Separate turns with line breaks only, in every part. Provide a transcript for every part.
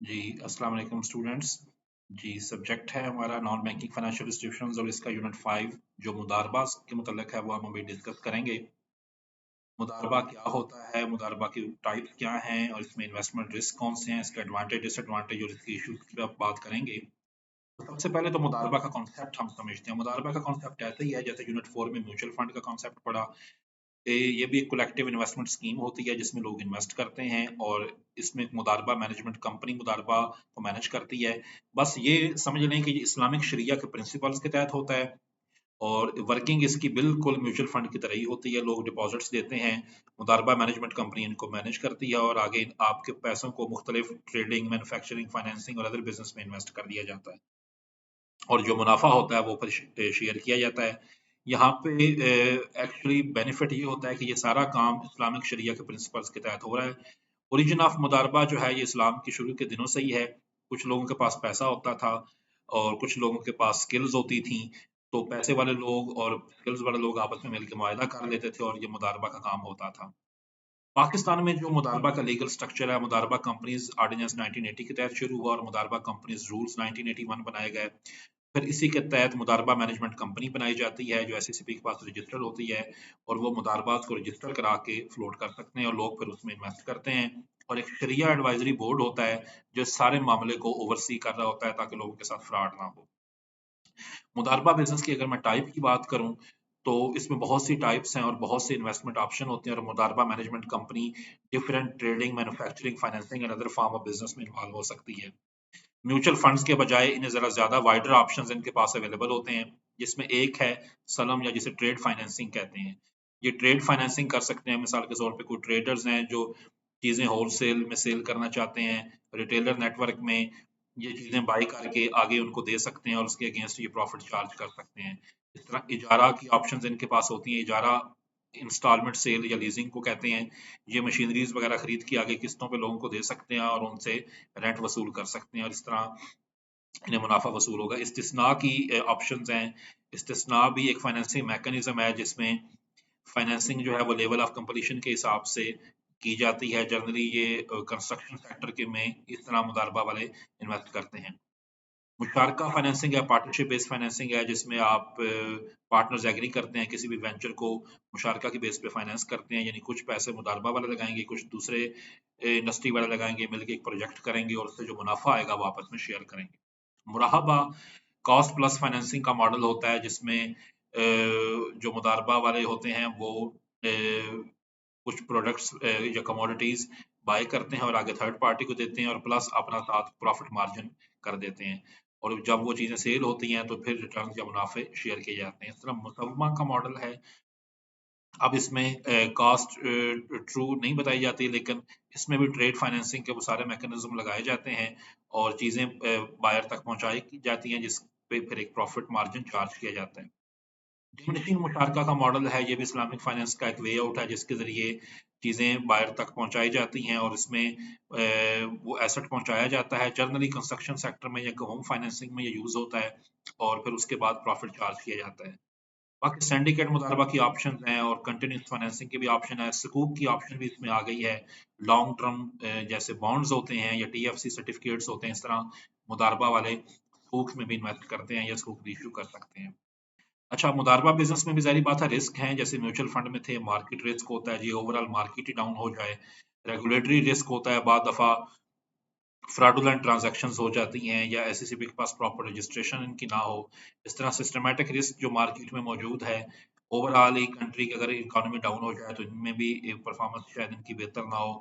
जी, अस्सलाम वालेकुम स्टूडेंट्स। जी, सब्जेक्ट है हमारा नॉन बैंकिंग फाइनेंशियल इंस्टीट्यूशंस और इसका यूनिट 5 जो मुदारबा के मुतल्लिक है वो हम अभी डिस्कस करेंगे। मुदारबा क्या होता है, मुदारबा की टाइप्स क्या हैं और इसमें इन्वेस्टमेंट रिस्क कौन से हैं, इसके एडवांटेज डिसएडवांटेज और इसके इश्यूज की आप बात करेंगे। तो सबसे पहले तो मुदारबा का कॉन्सेप्ट हम समझते हैं। मुदारबा का कॉन्सेप्ट ऐसा ही है जैसे यूनिट 4 में म्यूचुअल फंड का कॉन्सेप्ट पढ़ा। ये भी एक कलेक्टिव इन्वेस्टमेंट स्कीम होती है जिसमें लोग इन्वेस्ट करते हैं और इसमें एक मुदारबा मैनेजमेंट कंपनी मुदारबा को मैनेज करती है। बस ये समझ लें कि ये इस्लामिक शरिया के प्रिंसिपल्स के तहत होता है और वर्किंग इसकी बिल्कुल म्यूचुअल फंड की तरह ही होती है। लोग डिपॉजिट्स देते हैं, मुदारबा मैनेजमेंट कंपनी इनको मैनेज करती है और आगे आपके पैसों को मुख्तलिफ ट्रेडिंग, मैन्युफैक्चरिंग, फाइनेंसिंग और अदर बिजनेस में इन्वेस्ट कर दिया जाता है और जो मुनाफा होता है वो फिर शेयर किया जाता है। यहाँ पे एक्चुअली बेनिफिट ये होता है कि ये सारा काम इस्लामिक शरिया के प्रिंसिपल्स के तहत हो रहा है। ओरिजिन ऑफ मुदारबा जो है ये इस्लाम की शुरू के दिनों से ही है। कुछ लोगों के पास पैसा होता था और कुछ लोगों के पास स्किल्स होती थी, तो पैसे वाले लोग और स्किल्स वाले लोग आपस में मिलकर मुआहदा कर लेते थे और ये मुदारबा का काम होता था। पाकिस्तान में जो मुदारबा का लीगल स्ट्रक्चर है, मुदारबा कंपनीज ऑर्डिनेंस 1980 के तहत शुरू हुआ और मुदारबा कंपनीज रूल्स 1981 बनाए गए। फिर इसी के तहत मुदारबा मैनेजमेंट कंपनी बनाई जाती है जो एससीसीपी के पास रजिस्टर्ड होती है और वो मुदारबात को रजिस्टर करा के फ्लोट कर सकते हैं और लोग फिर उसमें इन्वेस्ट करते हैं। और एक शरिया एडवाइजरी बोर्ड होता है जो सारे मामले को ओवरसी कर रहा होता है ताकि लोगों के साथ फ्रॉड ना हो। मुदारबा बिजनेस की अगर मैं टाइप की बात करूं तो इसमें बहुत सी टाइप्स हैं और बहुत से इन्वेस्टमेंट ऑप्शन होते हैं और मुदारबा management company different trading, manufacturing, financing and other form of business में इन्वॉल्व हो सकती है। म्यूचुअल फंड्स के बजाय इन्हें ज़रा ज़्यादा वाइडर ऑप्शंस इनके पास अवेलेबल होते हैं, जिसमें एक है सलम या जिसे ट्रेड फाइनेंसिंग कहते हैं। ये ट्रेड फाइनेंसिंग कर सकते हैं, मिसाल के तौर पे कोई ट्रेडर्स हैं जो चीज़ें होलसेल में सेल करना चाहते हैं, रिटेलर नेटवर्क में ये चीज़ें बाई करके आगे उनको दे सकते हैं और उसके अगेंस्ट ये प्रॉफिट चार्ज कर सकते हैं। इस तरह इजारा की ऑप्शंस इनके पास होती हैं। इजारा इंस्टॉलमेंट सेल या लीजिंग को कहते हैं। ये मशीनरीज वगैरह खरीद के आगे किस्तों पे लोगों को दे सकते हैं और उनसे रेंट वसूल कर सकते हैं और इस तरह इन्हें मुनाफा वसूल होगा। इस्तिस्ना की ऑप्शंस हैं। इस्तिस्ना भी एक फाइनेंसिंग मैकेनिज्म है जिसमें फाइनेंसिंग जो है वो लेवल ऑफ कंप्लीशन के हिसाब से की जाती है। जनरली ये कंस्ट्रक्शन सेक्टर के में इस तरह मुदारबा वाले इन्वेस्ट करते हैं। मुशारका फाइनेंसिंग है, पार्टनरशिप बेस्ड फाइनेंसिंग है जिसमें आप पार्टनर्स एग्री करते हैं किसी भी वेंचर को मुशारका की बेस पे फाइनेंस करते हैं, यानी कुछ पैसे मुदारबा वाले लगाएंगे, कुछ दूसरे इंडस्ट्री वाले लगाएंगे, मिलकर एक प्रोजेक्ट करेंगे और उससे जो मुनाफा आएगा वो आपस में शेयर करेंगे। मुराहबा कॉस्ट प्लस फाइनेंसिंग का मॉडल होता है जिसमें जो मुदारबा वाले होते हैं वो कुछ प्रोडक्ट्स या कमोडिटीज बाय करते हैं और आगे थर्ड पार्टी को देते हैं और प्लस अपना साथ प्रॉफिट मार्जिन कर देते हैं और जब वो चीजें सेल होती हैं तो फिर रिटर्न या मुनाफे शेयर किए जाते हैं। इस तरह मुसव्वमा का मॉडल है। अब इसमें कॉस्ट ट्रू नहीं बताई जाती लेकिन इसमें भी ट्रेड फाइनेंसिंग के वो सारे मैकेनिज्म लगाए जाते हैं और चीजें बायर तक पहुंचाई जाती हैं जिस पे फिर एक प्रॉफिट मार्जिन चार्ज किया जाता है। डिमिनिशिंग मुशारका का मॉडल है, ये भी इस्लामिक फाइनेंस का एक वे आउट है जिसके जरिए चीजें बायर तक पहुंचाई जाती हैं और इसमें वो एसेट पहुंचाया जाता है। जनरली कंस्ट्रक्शन सेक्टर में या होम फाइनेंसिंग में ये यूज होता है और फिर उसके बाद प्रॉफिट चार्ज किया जाता है। बाकी सिंडिकेट मुदारबा की ऑप्शन हैं और कंटिन्यूस फाइनेंसिंग की भी ऑप्शन है। सुकूक की ऑप्शन भी इसमें आ गई है। लॉन्ग टर्म जैसे बॉन्ड्स होते हैं या टीएफसी सर्टिफिकेट्स होते हैं, इस तरह मुदारबा वाले सुकूक में भी इन्वेस्ट करते हैं या सुकूक इशू कर सकते हैं। अच्छा, मुदारबा बिजनेस में भी ज़ाहिर बात है रिस्क है, जैसे म्यूचुअल फंड में थे। मार्केट रिस्क होता है जी, ओवरऑल मार्केट ही डाउन हो जाए। रेगुलेटरी रिस्क होता है, बाद दफा फ्रॉडुलेंट ट्रांजैक्शंस हो जाती हैं या एससीसीपी के पास प्रॉपर रजिस्ट्रेशन इनकी ना हो। इस तरह सिस्टमैटिक रिस्क जो मार्केट में मौजूद है, ओवरऑल एक कंट्री की अगर इकोनॉमी डाउन हो जाए तो इनमें भी परफॉर्मेंस शायद इनकी बेहतर ना हो।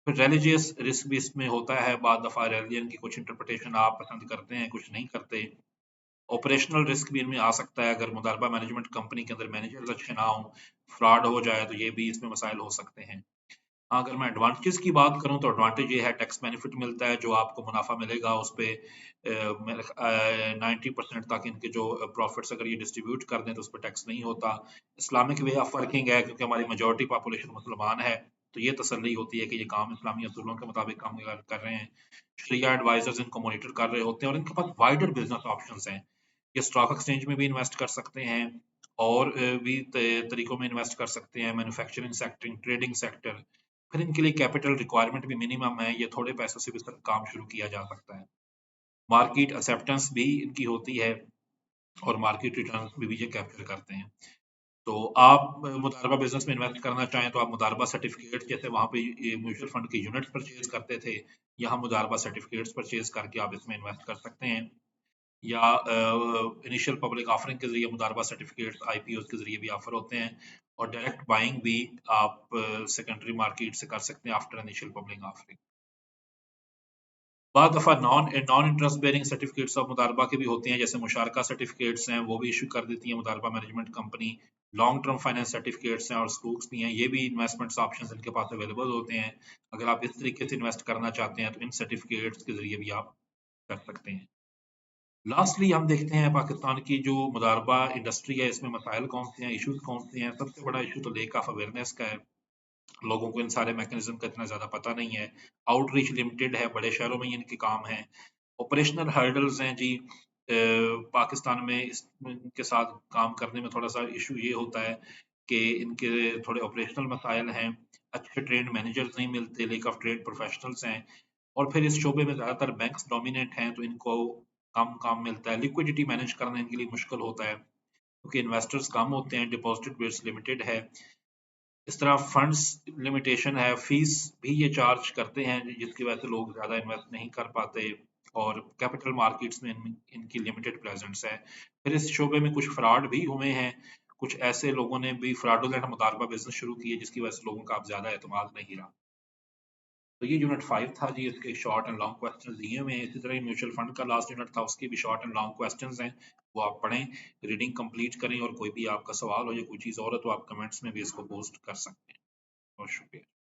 फिर रिलीजियस रिस्क भी इसमें होता है, बाद दफा रिलीजन की कुछ इंटरप्रिटेशन आप पसंद करते हैं, कुछ नहीं करते। ऑपरेशनल रिस्क भी इनमें आ सकता है, अगर मुदारबा मैनेजमेंट कंपनी के अंदर मैनेजर्स अच्छे ना हों, फ्रॉड हो जाए तो ये भी इसमें मसाइल हो सकते हैं। हाँ, अगर मैं एडवांटेज की बात करूं तो एडवांटेज ये है टैक्स बेनिफिट मिलता है, जो आपको मुनाफा मिलेगा उस पे 90% तक इनके जो प्रॉफिट्स अगर ये डिस्ट्रीब्यूट कर दें तो उस पर टैक्स नहीं होता। इस्लामिक वे ऑफ वर्किंग है क्योंकि हमारी मेजोरिटी पॉपुलेशन मुसलमान है, तो ये तसल्ली होती है कि ये काम इस्लामी असूलों के मुताबिक काम कर रहे हैं। शरिया एडवाइजर्स इनको मॉनिटर कर रहे होते हैं और इनके पास वाइडर बिजनेस ऑप्शंस हैं। ये स्टॉक एक्सचेंज में भी इन्वेस्ट कर सकते हैं और भी तरीकों में इन्वेस्ट कर सकते हैं, मैन्युफैक्चरिंग सेक्टर, ट्रेडिंग सेक्टर। फिर इनके लिए कैपिटल रिक्वायरमेंट भी मिनिमम है, ये थोड़े पैसों से भी सर काम शुरू किया जा सकता है। मार्केट एक्सेप्टेंस भी इनकी होती है और मार्केट रिटर्न भी ये कैप्चर करते हैं। तो आप मुदारबा बिजनेस में इन्वेस्ट करना चाहें तो आप मुदारबा सर्टिफिकेट जैसे वहां पे म्यूचुअल फंड के यूनिट्स परचेज करते थे, यहाँ मुदारबा सर्टिफिकेट्स परचेज करके आप इसमें इन्वेस्ट कर सकते हैं। या इनिशियल पब्लिक ऑफरिंग के जरिए मुदारबा सर्टिफिकेट्स आईपीओ के जरिए भी ऑफर होते हैं, और डायरेक्ट बाइंग भी आप सेकेंडरी मार्केट से कर सकते हैं आफ्टर इनिशियल पब्लिक ऑफरिंग। बाद दफ़ा non interest bearing certificates of मुदारबा के भी होते हैं, जैसे मुशारका सर्टिफिकेट्स हैं वो भी इशू कर देती है मुदारबा management company. Long term finance certificates हैं और स्कूक्स भी हैं, ये भी इन्वेस्टमेंट्स ऑप्शंस इनके पास अवेलेबल होते हैं। अगर आप इस तरीके से इन्वेस्ट करना चाहते हैं तो इन सर्टिफिकेट्स के जरिए भी आप कर सकते हैं। लास्टली हम देखते हैं पाकिस्तान की जो मुदारबा इंडस्ट्री है, इसमें मसाइल कौन से हैं, इशूज कौन से हैं। सबसे बड़ा इशू तो लेक ऑफ अवेयरनेस का है, लोगों को इन सारे मैकेनिज्म का इतना ज्यादा पता नहीं है। आउटरीच लिमिटेड है, बड़े शहरों में ही इनके काम है। ऑपरेशनल हर्डल्स हैं जी, पाकिस्तान में इनके साथ काम करने में थोड़ा सा इशू ये होता है कि इनके थोड़े ऑपरेशनल मसाइल हैं, अच्छे ट्रेंड मैनेजर्स नहीं मिलते, लेक ऑफ ट्रेड प्रोफेशनल्स हैं, और फिर इस शोबे में ज़्यादातर बैंक्स डोमिनेट हैं तो इनको कम काम मिलता है, लिक्विडिटी मैनेज करना इनके लिए मुश्किल होता है क्योंकि इन्वेस्टर्स कम होते हैं, डिपॉजिट बेस लिमिटेड है। इस तरह फंड्स लिमिटेशन है, फीस भी ये चार्ज करते हैं जिसकी वजह से लोग ज़्यादा इन्वेस्ट नहीं कर पाते, और कैपिटल मार्केट्स में इनकी लिमिटेड प्रेजेंस है। फिर इस शोबे में कुछ फ्रॉड भी हुए हैं, कुछ ऐसे लोगों ने भी फ्रॉडुलेंट मुदारबा बिजनेस शुरू किए जिसकी वजह से लोगों का अब ज़्यादा एतमाद नहीं रहा। तो ये यूनिट 5 था जी, इसके शॉर्ट एंड लॉन्ग क्वेश्चन दिए हुए हैं। इसी तरह म्यूचुअल फंड का लास्ट यूनिट था, उसके भी शॉर्ट एंड लॉन्ग क्वेश्चन हैं, वो आप पढ़ें, रीडिंग कंप्लीट करें, और कोई भी आपका सवाल हो या कोई चीज़ और है तो आप कमेंट्स में भी इसको पोस्ट कर सकते हैं। बहुत शुक्रिया।